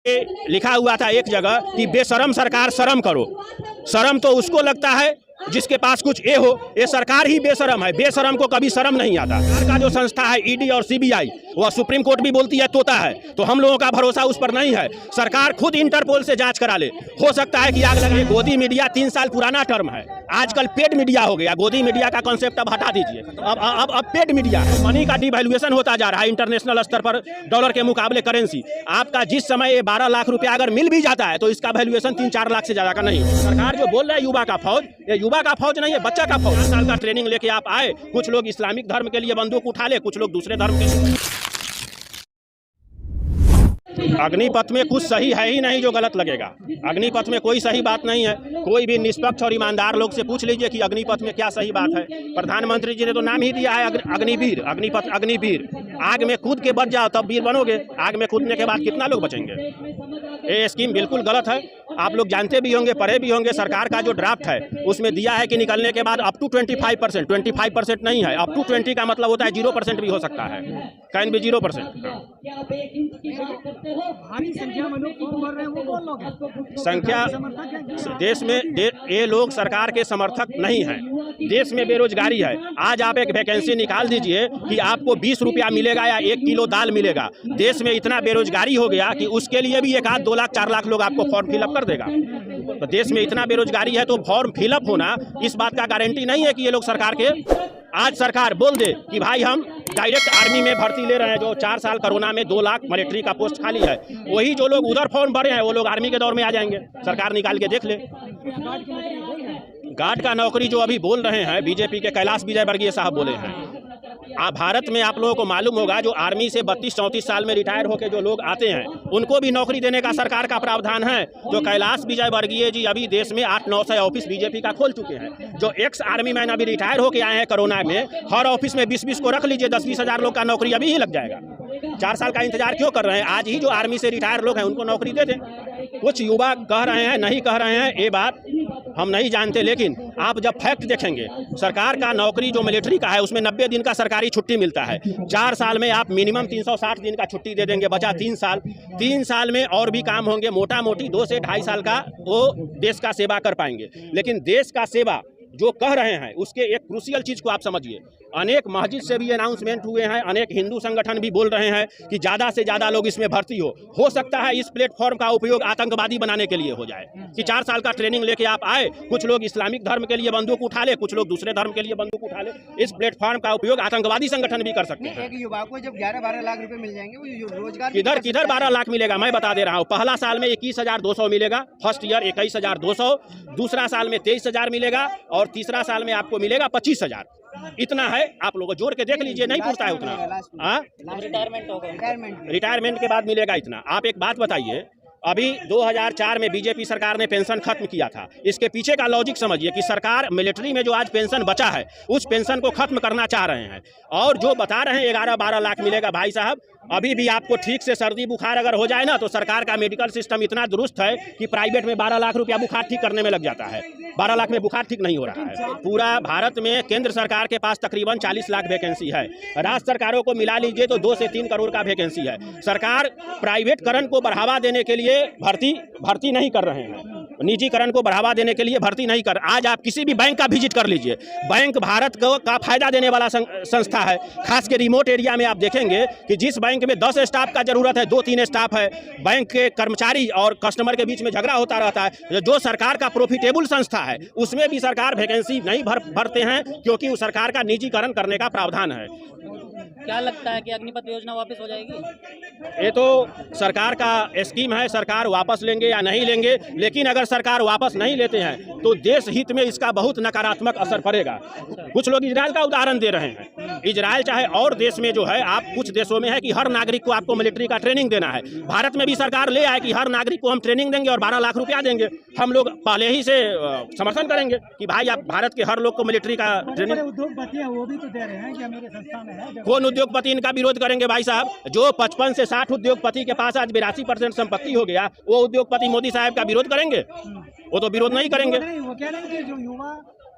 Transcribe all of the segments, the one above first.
लिखा हुआ था एक जगह कि बेशरम सरकार शर्म करो। शर्म तो उसको लगता है जिसके पास कुछ ए हो। ये सरकार ही बेशरम है, बेशरम को कभी शर्म नहीं आता। सरकार का जो संस्था है ईडी और सीबीआई, वह सुप्रीम कोर्ट भी बोलती है तोता है, तो हम लोगों का भरोसा उस पर नहीं है। सरकार खुद इंटरपोल से जांच करा ले, हो सकता है कि आग लगे। गोदी मीडिया 3 साल पुराना टर्म है, आजकल पेड मीडिया हो गया। गोदी मीडिया का कॉन्सेप्ट अब हटा दीजिए, अब पेड मीडिया है। मनी का डिवैल्यूएशन होता जा रहा है इंटरनेशनल स्तर पर, डॉलर के मुकाबले करेंसी। आपका जिस समय ये 12 लाख रुपया अगर मिल भी जाता है तो इसका वैल्यूएशन 3-4 लाख से ज्यादा का नहीं। सरकार जो बोल रहा है युवा का फौज, ये युवा का फौज नहीं है, बच्चा का फौज। 4 साल का ट्रेनिंग लेके आप आए, कुछ लोग इस्लामिक धर्म के लिए बंदूक उठा ले, कुछ लोग दूसरे धर्म के लिए। अग्निपथ में कुछ सही है ही नहीं जो गलत लगेगा। अग्निपथ में कोई सही बात नहीं है। कोई भी निष्पक्ष और ईमानदार लोग से पूछ लीजिए कि अग्निपथ में क्या सही बात है। प्रधानमंत्री जी ने तो नाम ही दिया है अग्निवीर, अग्निपथ अग्निवीर। आग में कूद के बच जाओ तब वीर बनोगे, आग में कूदने के बाद कितना लोग बचेंगे। ये स्कीम बिल्कुल गलत है। आप लोग जानते भी होंगे, पढ़े भी होंगे। सरकार का जो ड्राफ्ट है उसमें दिया है कि निकलने के बाद अप टू 25%, 25% नहीं है, अप टू 20 का मतलब होता है 0% भी हो सकता है, कैन भी 0%। संख्या देश में ये लोग सरकार के समर्थक नहीं हैं। देश में बेरोजगारी है। आज आप एक वैकेंसी निकाल दीजिए कि आपको 20 रुपया मिलेगा या 1 किलो दाल मिलेगा। देश में इतना बेरोजगारी हो गया कि उसके लिए भी 1 आध 2 लाख 4 लाख लोग आपको फॉर्म फिलअप कर देगा। तो देश में इतना बेरोजगारी है तो फॉर्म फिलअप होना इस बात का गारंटी नहीं है कि ये लोग सरकार के। आज सरकार बोल दे कि भाई हम डायरेक्ट आर्मी में भर्ती ले रहे हैं, जो 4 साल कोरोना में 2 लाख मिलिट्री का पोस्ट खाली है, वही जो लोग उधर फॉर्म भरे हैं वो लोग आर्मी के दौर में आ जाएंगे। सरकार निकाल के देख ले। गार्ड का नौकरी जो अभी बोल रहे हैं, बीजेपी के कैलाश विजयवर्गीय साहब बोले हैं। भारत में आप लोगों को मालूम होगा जो आर्मी से 32-34 साल में रिटायर होकर जो लोग आते हैं उनको भी नौकरी देने का सरकार का प्रावधान है। तो कैलाश विजयवर्गीय जी अभी देश में 800-900 ऑफिस बीजेपी का खोल चुके हैं। जो एक्स आर्मी मैन अभी रिटायर होकर आए हैं कोरोना में, हर ऑफिस में 20-20 को रख लीजिए, 10-20 हज़ार लोग का नौकरी अभी ही लग जाएगा। 4 साल का इंतजार क्यों कर रहे हैं? आज ही जो आर्मी से रिटायर लोग हैं उनको नौकरी दे दें। कुछ युवा कह रहे हैं, नहीं कह रहे हैं, ये बात हम नहीं जानते, लेकिन आप जब फैक्ट देखेंगे, सरकार का नौकरी जो मिलिट्री का है उसमें 90 दिन का सरकारी छुट्टी मिलता है। 4 साल में आप मिनिमम 360 दिन का छुट्टी दे देंगे, बचा 3 साल। 3 साल में और भी काम होंगे, मोटा मोटी 2 से 2.5 साल का वो देश का सेवा कर पाएंगे। लेकिन देश का सेवा जो कह रहे हैं उसके एक क्रूशियल चीज़ को आप समझिए। अनेक मस्जिद से भी अनाउंसमेंट हुए हैं, अनेक हिंदू संगठन भी बोल रहे हैं कि ज़्यादा से ज़्यादा लोग इसमें भर्ती हो सकता है इस प्लेटफॉर्म का उपयोग आतंकवादी बनाने के लिए हो जाए कि 4 साल का ट्रेनिंग लेके आप आए, कुछ लोग इस्लामिक धर्म के लिए बंदूक उठा ले, कुछ लोग दूसरे धर्म के लिए बंदूक उठा ले। इस प्लेटफॉर्म का उपयोग आतंकवादी संगठन भी कर सकते हैं। एक युवा को जब 11-12 लाख रुपए मिल जाएंगे, वो रोजगार किधर 12 लाख मिलेगा? मैं बता दे रहा हूँ। पहला साल में 21,200 मिलेगा, फर्स्ट ईयर 21,200, दूसरा साल में 23,000 मिलेगा और तीसरा साल में आपको मिलेगा 25,000। इतना है, आप लोग जोड़ के देख लीजिए, नहीं पूछता है उतना। रिटायरमेंट के बाद मिलेगा इतना। आप एक बात बताइए, अभी 2004 में बीजेपी सरकार ने पेंशन खत्म किया था। इसके पीछे का लॉजिक समझिए कि सरकार मिलिट्री में जो आज पेंशन बचा है उस पेंशन को खत्म करना चाह रहे हैं। और जो बता रहे हैं 11-12 लाख मिलेगा, भाई साहब अभी भी आपको ठीक से सर्दी बुखार अगर हो जाए ना तो सरकार का मेडिकल सिस्टम इतना दुरुस्त है कि प्राइवेट में 12 लाख रुपया बुखार ठीक करने में लग जाता है। 12 लाख में बुखार ठीक नहीं हो रहा है। पूरा भारत में केंद्र सरकार के पास तकरीबन 40 लाख वैकेंसी है, राज्य सरकारों को मिला लीजिए तो 2 से 3 करोड़ का वैकेंसी है। सरकार प्राइवेटकरण को बढ़ावा देने के लिए भर्ती नहीं कर रहे हैं, निजीकरण को बढ़ावा देने के लिए भर्ती नहीं कर। आज आप किसी भी बैंक का विजिट कर लीजिए, बैंक भारत को का फायदा देने वाला संस्था है। खास के रिमोट एरिया में आप देखेंगे कि जिस बैंक में 10 स्टाफ का जरूरत है 2-3 स्टाफ है। बैंक के कर्मचारी और कस्टमर के बीच में झगड़ा होता रहता है। जो सरकार का प्रॉफिटेबल संस्था है उसमें भी सरकार वैकेंसी नहीं भरते हैं क्योंकि वो सरकार का निजीकरण करने का प्रावधान है। क्या लगता है कि अग्निपथ योजना वापस हो जाएगी? ये तो सरकार का स्कीम है, सरकार वापस लेंगे या नहीं लेंगे, लेकिन अगर सरकार वापस नहीं लेते हैं तो देश हित में इसका बहुत नकारात्मक असर पड़ेगा। कुछ लोग इजराइल का उदाहरण दे रहे हैं। इजराइल चाहे और देश में जो है, आप कुछ देशों में है कि हर नागरिक को आपको मिलिट्री का ट्रेनिंग देना है। भारत में भी सरकार ले आए कि हर नागरिक को हम ट्रेनिंग देंगे और 12 लाख रुपया देंगे। हम लोग पहले ही से समर्थन करेंगे कि भाई आप भारत के हर लोग को मिलिट्री का ट्रेनिंग। उद्योगपति है वो भी तो दे रहे हैं कि मेरे संस्था में है। कौन उद्योगपति इनका विरोध करेंगे? भाई साहब, जो 55 से 60 उद्योगपति के पास आज 82% संपत्ति हो गया, वो उद्योगपति मोदी साहब का विरोध करेंगे? वो तो विरोध नहीं करेंगे। वो कह रहे हैं कि जो युवा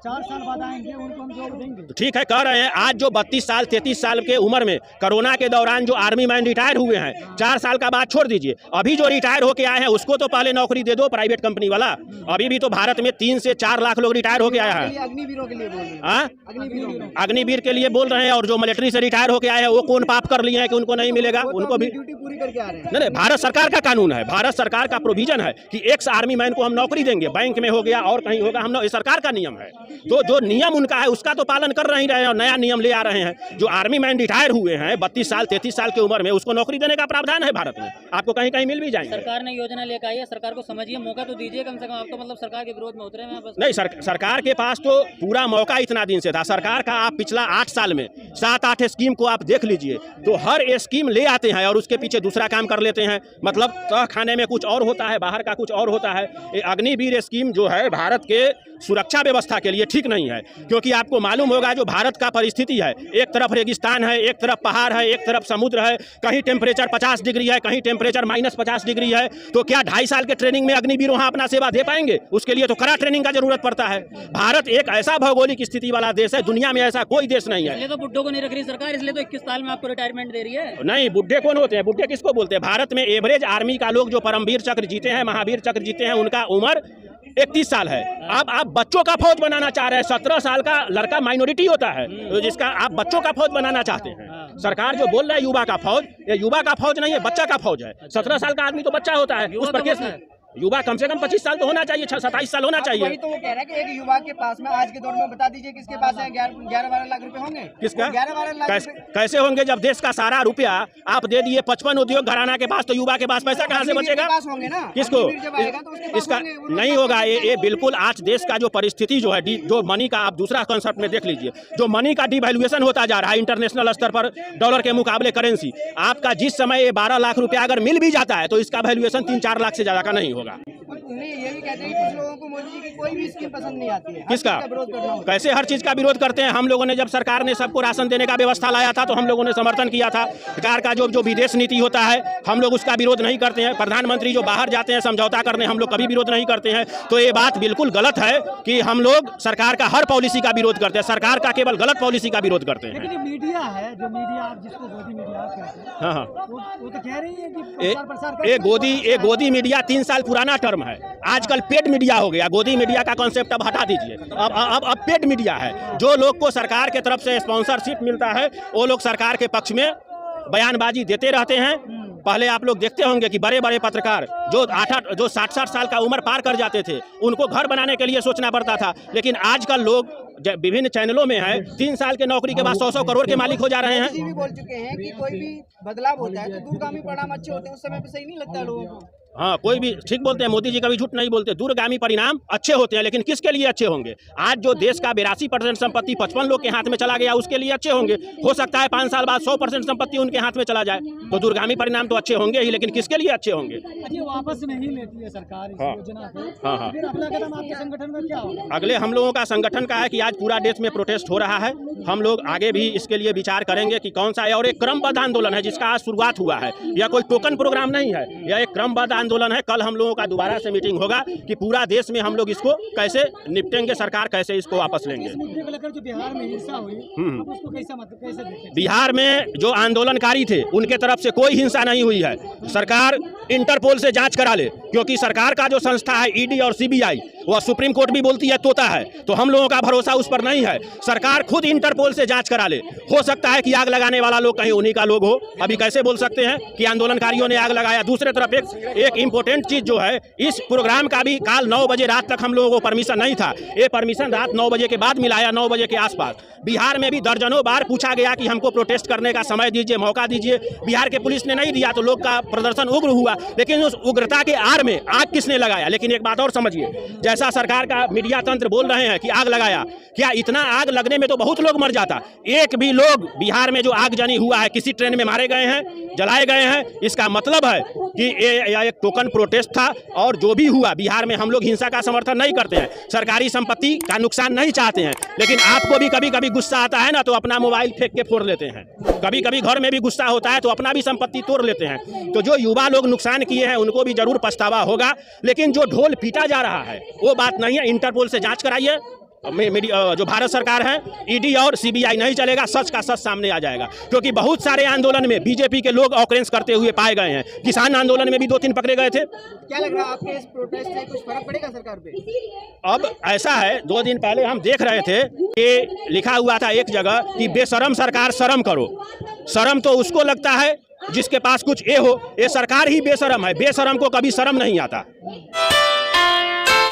4 साल बाद आएंगे उनको हम जॉब देंगे। तो ठीक है, कह रहे हैं आज जो 32 साल 33 साल के उम्र में कोरोना के दौरान जो आर्मी मैन रिटायर हुए हैं, 4 साल का बाद छोड़ दीजिए, अभी जो रिटायर होके आए हैं उसको तो पहले नौकरी दे दो प्राइवेट कंपनी वाला। अभी भी तो भारत में 3 से 4 लाख लोग रिटायर होके आए हैं। अग्निवीरों के लिए बोल रहे हैं। हाँ, अग्निवीरों अग्निवीर के लिए बोल रहे हैं। और जो मिलिट्री से रिटायर होके आए हैं वो कौन पाप कर लिए हैं कि उनको नहीं मिलेगा? उनको भी ड्यूटी पूरी करके आ रहे हैं। नहीं, भारत सरकार का कानून है, भारत सरकार का प्रोविजन है कि एक्स आर्मी मैन को हम नौकरी देंगे, बैंक में हो गया और कहीं होगा, हम ये सरकार का नियम है। तो जो नियम उनका है उसका तो पालन कर नहीं रहे हैं और नया नियम ले आ रहे हैं। जो आर्मी मैन रिटायर हुए हैं 32 साल 33 साल की उम्र में, उसको नौकरी देने का प्रावधान है भारत में, आपको कहीं कहीं मिल भी जाएंगे। सरकार ने योजना लेकर आई है, सरकार को समझिए, मौका तो दीजिए कम से कम। आप तो मतलब सरकार के विरोध में उतरे हैं बस। नहीं, सरकार के पास तो पूरा मौका इतना दिन से था। सरकार का आप पिछला 8 साल में 7-8 स्कीम को आप देख लीजिए, तो हर स्कीम ले आते हैं और उसके पीछे दूसरा काम कर लेते हैं। मतलब तह खाने में कुछ और होता है, बाहर का कुछ और होता है। ये अग्निवीर स्कीम जो है भारत के सुरक्षा व्यवस्था के लिए ठीक नहीं है, क्योंकि आपको मालूम होगा जो भारत का परिस्थिति है, एक तरफ रेगिस्तान है, एक तरफ पहाड़ है, एक तरफ समुद्र है, कहीं टेम्परेचर 50 डिग्री है, कहीं टेम्परेचर -50 डिग्री है। तो क्या 2.5 साल के ट्रेनिंग में अग्निवीर वहाँ अपना सेवा दे पाएंगे? उसके लिए तो कड़ा ट्रेनिंग का जरूरत पड़ता है। भारत एक ऐसा भौगोलिक स्थिति वाला देश है, दुनिया में ऐसा कोई देश नहीं है। इसलिए तो बुड्ढों को नहीं रख रही सरकार, इसलिए तो 21 साल में आपको रिटायरमेंट दे रही है। नहीं, बुड्ढे कौन होते हैं? बुड्ढे किसको बोलते हैं? भारत में एवरेज आर्मी का लोग जो परमवीर चक्र जीते हैं, महावीर चक्र जीते हैं, उनका उम्र 31 साल है। अब आप बच्चों का फौज बनाना चाह रहे हैं। 17 साल का लड़का माइनॉरिटी होता है, तो जिसका आप बच्चों का फौज बनाना चाहते हैं। सरकार जो बोल रहा है युवा का फौज, ये युवा का फौज नहीं है, बच्चा का फौज है। 17 साल का आदमी तो बच्चा होता है, उस पर केस युवा कम से कम 25 साल तो होना चाहिए, 27 साल होना चाहिए। वही तो वो कह रहा है कि एक युवा के पास में आज के दौर में बता दीजिए किसके पास है 11-12 लाख रुपए होंगे? किसका? 11-12 लाख कैसे होंगे जब देश का सारा रुपया आप दे दिए 55 उद्योग घराना के पास, तो युवा के पास पैसा कहाँ से बचेगा? होंगे ना। किसको? तो इसका नहीं होगा। ये बिल्कुल आज देश का जो परिस्थिति जो है, जो मनी का, आप दूसरा कॉन्सेप्ट में देख लीजिए, जो मनी का डिवैल्यूएशन होता जा रहा है इंटरनेशनल स्तर पर, डॉलर के मुकाबले करेंसी, आपका जिस समय ये 12 लाख रुपया अगर मिल भी जाता है तो इसका वैल्यूएशन 3-4 लाख से ज्यादा का नहीं होगा। ये भी कहते हैं कि कुछ लोगों को मोदी जी की कोई भी स्कीम पसंद नहीं आती है। किसका? कैसे हर चीज का विरोध करते हैं? हम लोगों ने जब सरकार ने सबको राशन देने का व्यवस्था लाया था तो हम लोगों ने समर्थन किया था। सरकार का जो विदेश नीति होता है हम लोग उसका विरोध नहीं करते हैं। प्रधानमंत्री जो बाहर जाते हैं समझौता करने, हम लोग कभी विरोध नहीं करते हैं। तो ये बात बिल्कुल गलत है कि हम लोग सरकार का हर पॉलिसी का विरोध करते हैं। सरकार का केवल गलत पॉलिसी का विरोध करते हैं। लेकिन मीडिया है, जो मीडिया आप जिसको गोदी मीडिया आप कहते हैं, हाँ, वो तो कह रही है कि ये गोदी मीडिया 3 साल पुराना टर्म है। आजकल पेड मीडिया हो गया। गोदी मीडिया का कॉन्सेप्ट अब हटा दीजिए। अब पेड मीडिया है। जो लोग को सरकार के तरफ से स्पॉन्सरशिप मिलता है वो लोग सरकार के पक्ष में बयानबाजी देते रहते हैं। पहले आप लोग देखते होंगे कि बड़े बड़े पत्रकार जो 60-60 साल का उम्र पार कर जाते थे, उनको घर बनाने के लिए सोचना पड़ता था। लेकिन आजकल लोग विभिन्न चैनलों में है, 3 साल के नौकरी के बाद 100-100 करोड़ के मालिक हो जा रहे हैं। भी बोल चुके हैं कि कोई भी बदलाव होता है तो दूरगामी परिणाम अच्छे होते हैं। उस समय पे सही नहीं लगता है लोगों को। हाँ, कोई भी ठीक बोलते हैं, मोदी जी कभी झूठ नहीं बोलते। दूरगामी परिणाम अच्छे होते हैं, लेकिन किसके लिए अच्छे होंगे? आज जो देश का 82% संपत्ति 55 लोग के हाथ में चला गया, उसके लिए अच्छे होंगे। हो सकता है 5 साल बाद 100% संपत्ति उनके हाथ में चला जाए, तो दूरगामी परिणाम तो अच्छे होंगे ही, लेकिन किसके लिए अच्छे होंगे? वापस नहीं लेती है सरकार इस योजना को। हाँ। फिर अगला कदम आपके संगठन में क्या होगा? अगले हम लोगों का संगठन का है कि आज पूरा देश में प्रोटेस्ट हो रहा है। हम लोग आगे भी इसके लिए विचार करेंगे कि कौन सा है। और एक क्रमबद्ध आंदोलन है जिसका आज शुरुआत हुआ है। यह कोई टोकन प्रोग्राम नहीं है, यह एक क्रमबद्ध आंदोलन है। कल हम लोगों का दोबारा से मीटिंग होगा कि पूरा देश में हम लोग इसको कैसे निपटेंगे, सरकार कैसे इसको वापस लेंगे। इस मुद्दे को लेकर जो बिहार में हिंसा हुई, उसको कैसे देखें? बिहार में जो आंदोलनकारी थे उनके तरफ से कोई हिंसा नहीं हुई है। सरकार इंटरपोल से जांच करा ले, क्योंकि सरकार का जो संस्था है ईडी और सीबीआई, वह सुप्रीम कोर्ट भी बोलती है तोता है, तो हम लोगों का भरोसा उस पर नहीं है। सरकार खुद इंटरपोल से जांच करा ले। हो सकता है कि आग लगाने वाला लोग कहीं उन्हीं का लोग हो। अभी कैसे बोल सकते हैं कि आंदोलनकारियों ने आग लगाया? दूसरे तरफ एक इम्पोर्टेंट चीज जो है, इस प्रोग्राम का भी काल 9 बजे रात तक हम लोगों को परमिशन नहीं था। ये परमिशन रात 9 बजे के बाद मिला है, 9 बजे के आसपास। बिहार में भी दर्जनों बार पूछा गया कि हमको प्रोटेस्ट करने का समय दीजिए, मौका दीजिए। बिहार के पुलिस ने नहीं दिया, तो लोग का प्रदर्शन उग्र हुआ। लेकिन उस उग्रता के आड़ में आग किसने लगाया? लेकिन एक बात और समझिए, जैसा सरकार का मीडिया तंत्र बोल रहे हैं कि आग लगाया, क्या इतना आग लगने में तो बहुत लोग मर जाता। एक भी लोग बिहार में जो आगजनी हुआ है, किसी ट्रेन में मारे गए हैं, जलाए गए हैं, इसका मतलब है कि ये एक टोकन प्रोटेस्ट था। और जो भी हुआ, बिहार में हम लोग हिंसा का समर्थन नहीं करते हैं, सरकारी संपत्ति का नुकसान नहीं चाहते हैं। लेकिन आपको भी कभी कभी गुस्सा आता है ना, तो अपना मोबाइल फेंक के फोड़ लेते हैं। कभी कभी घर में भी गुस्सा होता है तो अपना भी संपत्ति तोड़ लेते हैं। तो जो युवा लोग नुकसान किए हैं उनको भी जरूर 'पछतावा होगा। लेकिन जो ढोल पीटा जा रहा है वो बात नहीं है। इंटरपोल से जांच कराइए, जो भारत सरकार है, ईडी और सीबीआई नहीं चलेगा, सच का सच सामने आ जाएगा। क्योंकि बहुत सारे आंदोलन में बीजेपी के लोग ऑकरेंस करते हुए पाए गए हैं। किसान आंदोलन में भी 2-3 पकड़े गए थे। क्या लग रहा है आपके इस प्रोटेस्ट से कुछ फर्क पड़ेगा सरकार पे? अब ऐसा है, 2 दिन पहले हम देख रहे थे कि लिखा हुआ था एक जगह कि बेशरम सरकार शर्म करो। शर्म तो उसको लगता है जिसके पास कुछ हो। ये सरकार ही बेशरम है, बेशरम को कभी शर्म नहीं आता।